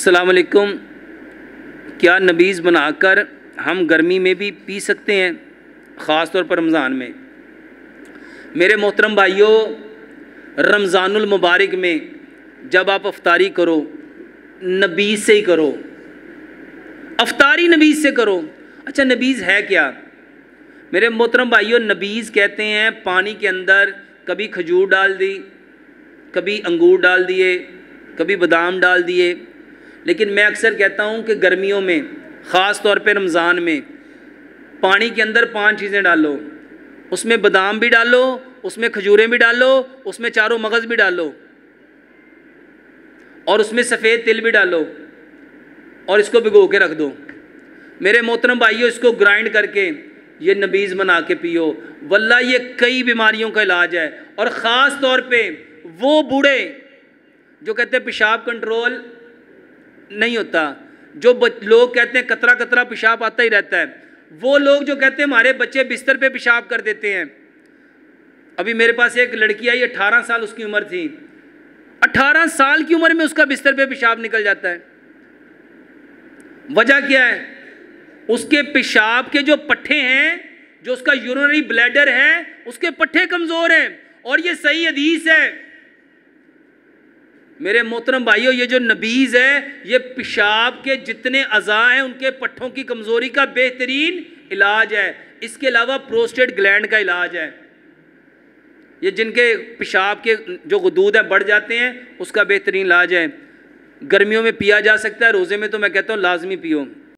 अस्सलाम वालेकुम। क्या नबीज़ बनाकर हम गर्मी में भी पी सकते हैं, ख़ास तौर पर रमज़ान में? मेरे मोहतरम भाइयों, रमज़ानुल मुबारक में जब आप अफ्तारी करो, नबीज़ से ही करो। अफ्तारी नबीज़ से करो। अच्छा, नबीज़ है क्या? मेरे मोहतरम भाइयों, नबीज़ कहते हैं पानी के अंदर कभी खजूर डाल दी, कभी अंगूर डाल दिए, कभी बादाम डाल दिए। लेकिन मैं अक्सर कहता हूँ कि गर्मियों में, ख़ास तौर पे रमज़ान में, पानी के अंदर 5 चीज़ें डालो। उसमें बादाम भी डालो, उसमें खजूरें भी डालो, उसमें चारों मगज़ भी डालो, और उसमें सफ़ेद तिल भी डालो, और इसको भिगो के रख दो। मेरे मोहतरम भाइयों, इसको ग्राइंड करके ये नबीज़ बना के पियो। वल्लाह ये कई बीमारियों का इलाज है। और ख़ास तौर पे वो बूढ़े जो कहते हैं पेशाब कंट्रोल नहीं होता, जो लोग कहते हैं कतरा कतरा पेशाब आता ही रहता है, वो लोग जो कहते हैं हमारे बच्चे बिस्तर पे पेशाब कर देते हैं। अभी मेरे पास एक लड़की आई, 18 साल उसकी उम्र थी। 18 साल की उम्र में उसका बिस्तर पे पेशाब निकल जाता है। वजह क्या है? उसके पेशाब के जो पट्टे हैं, जो उसका यूरिनरी ब्लैडर है, उसके पट्टे कमज़ोर हैं। और ये सही हदीस है। मेरे मोहतरम भाइयों, ये जो नबीज़ है, ये पेशाब के जितने अज़ा हैं उनके पट्टों की कमज़ोरी का बेहतरीन इलाज है। इसके अलावा प्रोस्टेट ग्लैंड का इलाज है। ये जिनके पेशाब के जो गुदूद हैं बढ़ जाते हैं, उसका बेहतरीन इलाज है। गर्मियों में पिया जा सकता है, रोज़े में तो मैं कहता हूँ लाजमी पियो।